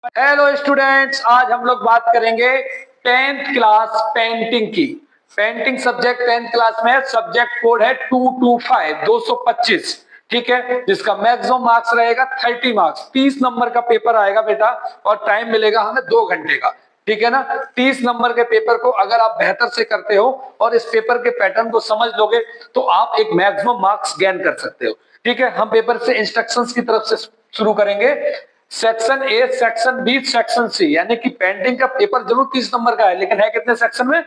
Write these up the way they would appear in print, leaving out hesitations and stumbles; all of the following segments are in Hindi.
हेलो स्टूडेंट्स, आज हम लोग बात करेंगे 10th क्लास पेंटिंग की। पेंटिंग सब्जेक्ट 10th क्लास में सब्जेक्ट कोड है 225 225, ठीक है, जिसका मैक्सिमम मार्क्स रहेगा 30 मार्क्स। 30 नंबर का पेपर आएगा बेटा और टाइम मिलेगा हमें 2 घंटे का, ठीक है ना। 30 नंबर के पेपर को अगर आप बेहतर से करते हो और इस पेपर के पैटर्न को समझ लोगे तो आप एक मैक्सिमम मार्क्स गेन कर सकते हो, ठीक है। हम पेपर से इंस्ट्रक्शंस की तरफ से शुरू करेंगे। Section A, section B, section C, यानी कि पेंटिंग का पेपर जरूर 30 नंबर का है, लेकिन है कितने सेक्शन में?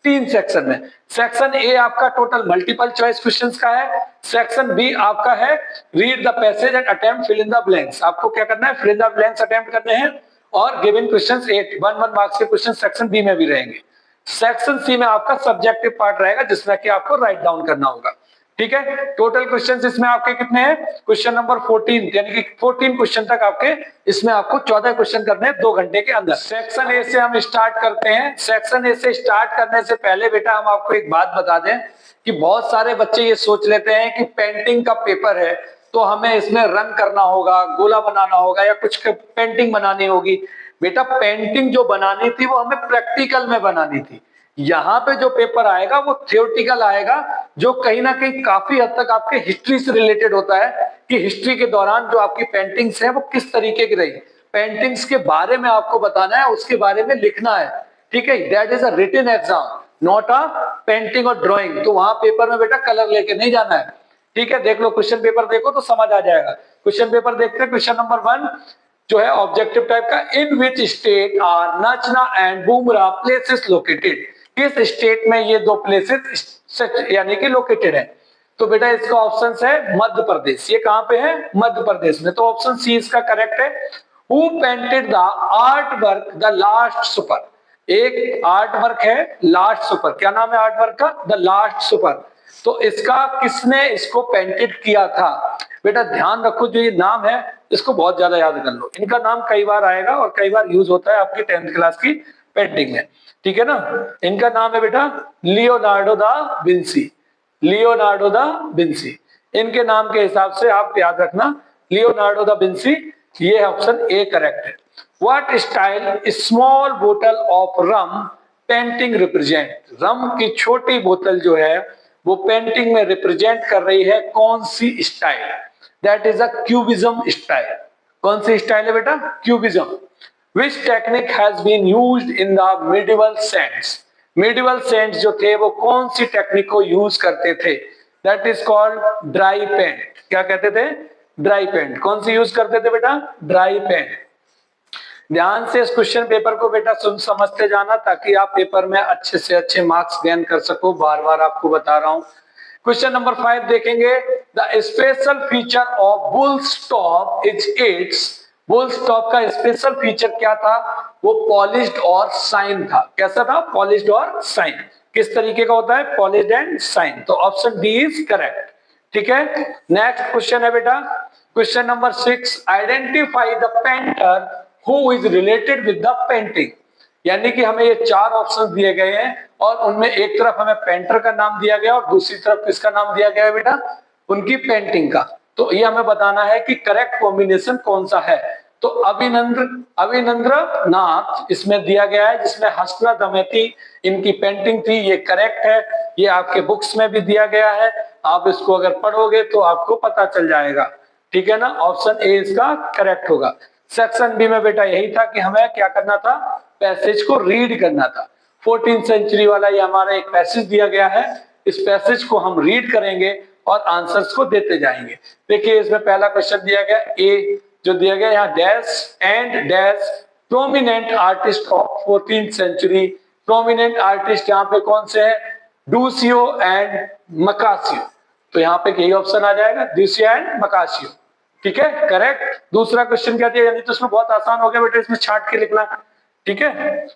3 सेक्शन में। सेक्शन ए आपका टोटल मल्टीपल चॉइस क्वेश्चंस का है। सेक्शन बी आपका है read the passage and attempt fill in the blanks. आपको क्या करना है? Fill in the blanks attempt करने हैं और गिवन क्वेश्चंस 8 1 मार्क्स के क्वेश्चन सेक्शन बी में भी रहेंगे। सेक्शन सी में आपका सब्जेक्टिव पार्ट रहेगा जिसमें कि आपको राइट डाउन करना होगा, ठीक है। टोटल क्वेश्चंस इसमें आपके कितने हैं? क्वेश्चन नंबर 14, यानी कि 14 क्वेश्चन तक आपके इसमें आपको 14 क्वेश्चन करने हैं 2 घंटे के अंदर। सेक्शन ए से हम स्टार्ट करते हैं। सेक्शन ए से स्टार्ट करने से पहले बेटा हम आपको एक बात बता दें कि बहुत सारे बच्चे ये सोच लेते हैं कि पेंटिंग का पेपर है तो हमें इसमें रंग करना होगा, गोला बनाना होगा या कुछ पेंटिंग बनानी होगी। बेटा पेंटिंग जो बनानी थी वो हमें प्रैक्टिकल में बनानी थी। यहाँ पे जो पेपर आएगा वो थियोरेटिकल आएगा, जो कहीं ना कहीं काफी हद तक आपके हिस्ट्री से रिलेटेड होता है कि हिस्ट्री के दौरान जो आपकी पेंटिंग्स है वो किस तरीके की रही। पेंटिंग्स के बारे में आपको बताना है, उसके बारे में लिखना है, ठीक है। That is a written exam, not a painting और ड्रॉइंग। तो वहां पेपर में बेटा कलर लेके नहीं जाना है, ठीक है। देख लो क्वेश्चन पेपर, देखो तो समझ आ जाएगा। क्वेश्चन पेपर देखते हैं। क्वेश्चन नंबर 1 जो है ऑब्जेक्टिव टाइप का, in which state are Nachna and Bhumara places located. किस स्टेट में ये दो प्लेसेस यानी कि लोकेटेड है? तो बेटा इसका ऑप्शन है मध्य प्रदेश। ये कहां पे है? मध्य प्रदेश में। तो ऑप्शन सी इसका करेक्ट है। Who painted the art work the last super. एक आर्ट वर्क है लास्ट सुपर। क्या नाम है आर्ट वर्क का? The last super. तो इसका किसने इसको पेंटेड किया था? बेटा ध्यान रखो, जो ये नाम है इसको बहुत ज्यादा याद कर लो। इनका नाम कई बार आएगा और कई बार यूज होता है आपकी 10th क्लास की पेंटिंग में, ठीक है ना। इनका नाम है बेटा Leonardo da Vinci. Leonardo da Vinci, इनके नाम के हिसाब से आप याद रखना लियोनार्डो दा विंसी। ये ऑप्शन ए करेक्ट है। व्हाट स्टाइल स्मॉल बोतल ऑफ रम पेंटिंग रिप्रेजेंट। रम की छोटी बोतल जो है वो पेंटिंग में रिप्रेजेंट कर रही है कौन सी style? That is a cubism style. कौन सी स्टाइल है बेटा? Cubism. Which technique has been used in the medieval saints? medieval saints जो थे वो कौन सी टेक्निक को यूज करते थे? That is called dry paint. क्या कहते थे? Dry paint. कौन सी यूज करते थे बेटा? Dry paint. ध्यान से इस क्वेश्चन पेपर को बेटा सुन समझते जाना ताकि आप पेपर में अच्छे से अच्छे मार्क्स गेन कर सको। बार बार आपको बता रहा हूं। क्वेश्चन नंबर 5 देखेंगे। The special feature of bull stop is it's. Bull stop का स्पेशल फीचर क्या था? वो पॉलिश्ड और शाइन था। कैसा था? पॉलिश्ड और शाइन। किस तरीके का होता है? Polished and shine. तो ऑप्शन डी इज करेक्ट, ठीक है। नेक्स्ट क्वेश्चन है बेटा question number 6, identify the painter who is related with the painting. यानी कि हमें ये 4 ऑप्शंस दिए गए हैं और उनमें एक तरफ हमें पेंटर का नाम दिया गया और दूसरी तरफ किसका नाम दिया गया है बेटा? उनकी पेंटिंग का। तो ये हमें बताना है कि करेक्ट कॉम्बिनेशन कौन सा है। तो अभिनंद्र नाथ इसमें दिया गया है, जिसमें हंसना दमयंती इनकी पेंटिंग थी। ये करेक्ट है। ये आपके बुक्स में भी दिया गया है। आप इसको अगर पढ़ोगे तो आपको पता चल जाएगा, ठीक है ना। ऑप्शन ए इसका करेक्ट होगा। सेक्शन बी में बेटा यही था कि हमें क्या करना था? पैसेज को रीड करना था। 14th सेंचुरी वाला ये हमारा एक पैसेज दिया गया है। इस पैसेज को हम रीड करेंगे और आंसर्स को देते जाएंगे। देखिए इसमें पहला क्वेश्चन दिया गया ए, जो दिया गया यहाँ dash and dash prominent artist of 14th century. Prominent artist यहाँ पे कौन से हैं? Duccio and Masaccio. तो यहाँ पे यही ऑप्शन आ जाएगा, डूसियो एंड मकासियो, ठीक है, करेक्ट। दूसरा क्वेश्चन क्या दिया? यानी तो इसमें बहुत आसान हो गया बेटा, इसमें छाट के लिखना, ठीक है।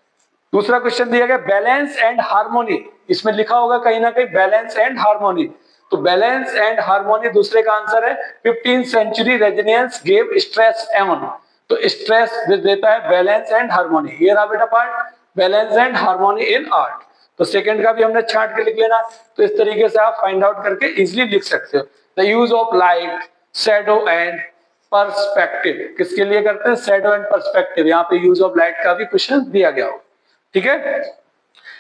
दूसरा क्वेश्चन दिया गया बैलेंस एंड हार्मोनी। इसमें लिखा होगा कहीं ना कहीं बैलेंस एंड हार्मोनी। तो बैलेंस एंड हार्मोनी दूसरे का आंसर है। 15th century renaissance gave stress on. तो स्ट्रेस देता है बैलेंस एंड हार्मोनी। ये रहा बेटा part, balance and harmony in art. तो सेकंड का भी हमने छाट के लिख लेना। तो इस तरीके से आप फाइंड आउट करके इजिली लिख सकते हो। The use of light, shadow and perspective किसके लिए करते हैं, शैडो एंड पर्सपेक्टिव, यहाँ पे यूज ऑफ लाइट का भी क्वेश्चन दिया गया हो, ठीक है।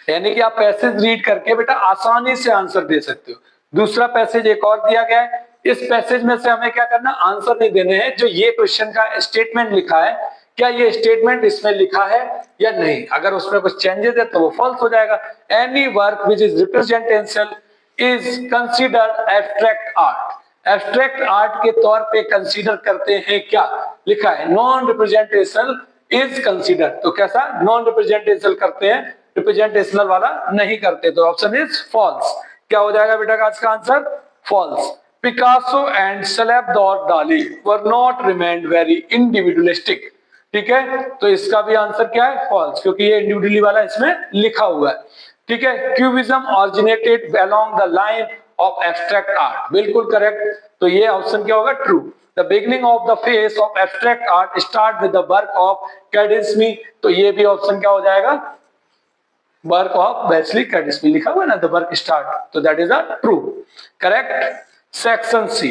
यानी कि आप पैसेज रीड करके बेटा आसानी से आंसर दे सकते हो। दूसरा पैसेज एक और दिया गया है, इस पैसेज में से हमें क्या करना, आंसर नहीं देने हैं, जो ये क्वेश्चन का स्टेटमेंट लिखा है क्या ये स्टेटमेंट इसमें लिखा है या नहीं, अगर उसमें कुछ चेंजेस है तो वो फॉल्स हो जाएगा। Any work which is representational is considered abstract art, abstract art के तौर पे कंसीडर करते हैं क्या, लिखा है नॉन रिप्रेजेंटेशनल इज कंसीडर, तो कैसा नॉन रिप्रेजेंटेशनल करते हैं, रिप्रेजेंटेशनल वाला नहीं करते, तो ऑप्शन इज फॉल्स। क्या हो जाएगा बेटा आज का answer, false. Picasso and Salvador Dali were not remained very individualistic, ठीक है, तो इसका भी आंसर क्या है, फॉल्स, क्योंकि ये इंडिविजुअली वाला इसमें लिखा हुआ है, ठीक है। Cubism originated along the line of abstract art, बिल्कुल करेक्ट, तो ये ऑप्शन क्या होगा, true. The beginning of the phase of abstract art start with the work of Kandinsky, तो ये भी ऑप्शन क्या हो जाएगा, वर्क ऑफ वेस्ली कैडेंसमी लिखा हुआ है ना, द वर्क स्टार्ट, तो that is a true, correct. Section C,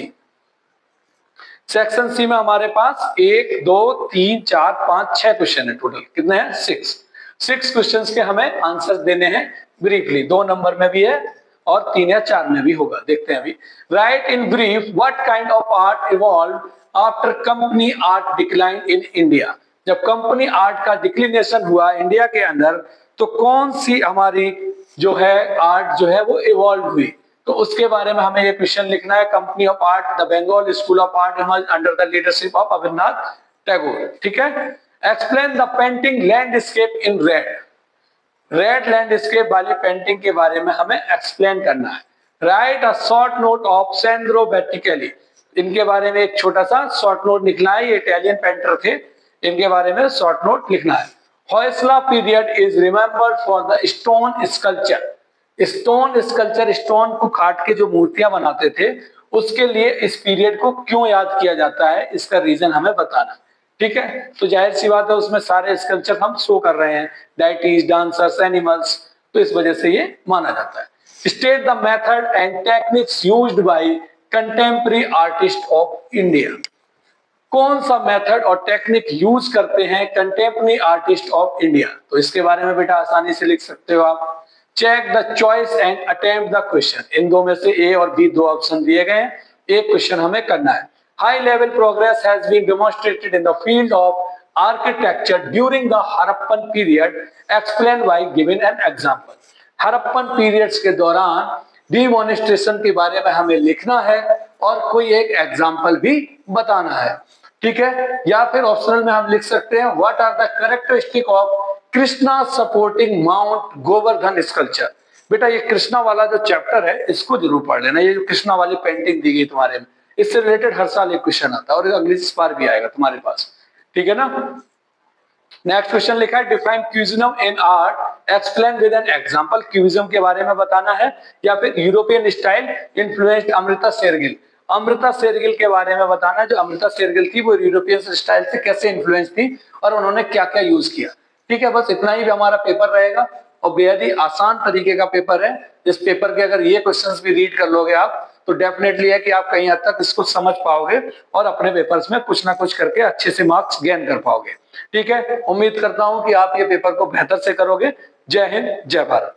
section C में हमारे पास 1 2 3 4 5 6 क्वेश्चन है टोटल, कितने हैं, 6 क्वेश्चंस के हमें आंसर्स देने हैं ब्रीफली, 2 नंबर में भी है और 3 या 4 में भी होगा, देखते हैं अभी। Right in brief what kind of art evolve after company art decline in India, जब कंपनी आर्ट का डिक्लिनेशन हुआ इंडिया के अंदर तो कौन सी हमारी जो है आर्ट जो है वो इवॉल्व हुई, तो उसके बारे में हमें ये क्वेश्चन लिखना है। Company of art, the Bengal school of art under the leadership of Avinash Tagore, ठीक है। Explain the painting landscape in red, red landscape वाली पेंटिंग के बारे में हमें एक्सप्लेन करना है। Right a short note of Sandro Botticelli, इनके बारे में एक छोटा सा शॉर्ट नोट लिखना है, ये इटालियन पेंटर थे, इनके बारे में शॉर्ट नोट लिखना है। Hoysala period is remembered for the stone sculpture, stone sculpture, stone को काट के जो मूर्तियां बनाते थे उसके लिए इस पीरियड को क्यों याद किया जाता है, इसका रीजन हमें बताना, ठीक है। तो जाहिर सी बात है उसमें सारे स्कल्पचर हम शो कर रहे हैं, डाइटीज, डांसर्स, एनिमल्स, तो इस वजह से ये माना जाता है। State the method and techniques used by contemporary artist of India, कौन सा मेथड और टेक्निक यूज करते हैं कंटेम्पररी आर्टिस्ट ऑफ इंडिया, तो इसके बारे में बेटा आसानी से लिख सकते हो आप। Check the choice and attempt the question, इन दो में से ए और बी 2 ऑप्शन दिए गए हैं, एक क्वेश्चन हमें करना है। High level progress has been demonstrated in the field of architecture during the Harappan period, explain by given an example, Harappan periods के दौरान डिमॉन्स्ट्रेशन के बारे में हमें लिखना है और कोई एक एग्जांपल भी बताना है, ठीक है। या फिर ऑप्शनल में हम लिख सकते हैं what are the characteristic of Krishna supporting mount Govardhan sculpture, बेटा ये कृष्णा वाला जो चैप्टर है इसको जरूर पढ़ लेना, ये जो कृष्णा वाली पेंटिंग दी गई तुम्हारे में, इससे रिलेटेड हर साल एक क्वेश्चन आता है और अगली बार भी आएगा तुम्हारे पास, ठीक है ना। नेक्स्ट क्वेश्चन लिखा है define cubism in art, explain with an example, cubism के बारे में बताना है या फिर European style influenced Amrita Shergil, Amrita Shergil के बारे में बताना है, जो अमृता शेरगिल थी वो यूरोपियन स्टाइल से कैसे इन्फ्लुएंस थी और उन्होंने क्या क्या यूज किया, ठीक है। बस इतना ही भी हमारा पेपर रहेगा और बेहद ही आसान तरीके का पेपर है। इस पेपर के अगर ये क्वेश्चंस भी रीड कर लोगे आप तो डेफिनेटली है कि आप कहीं हद तक इसको समझ पाओगे और अपने पेपर्स में कुछ ना कुछ करके अच्छे से मार्क्स गेन कर पाओगे, ठीक है। उम्मीद करता हूं कि आप ये पेपर को बेहतर से करोगे। जय हिंद, जय भारत।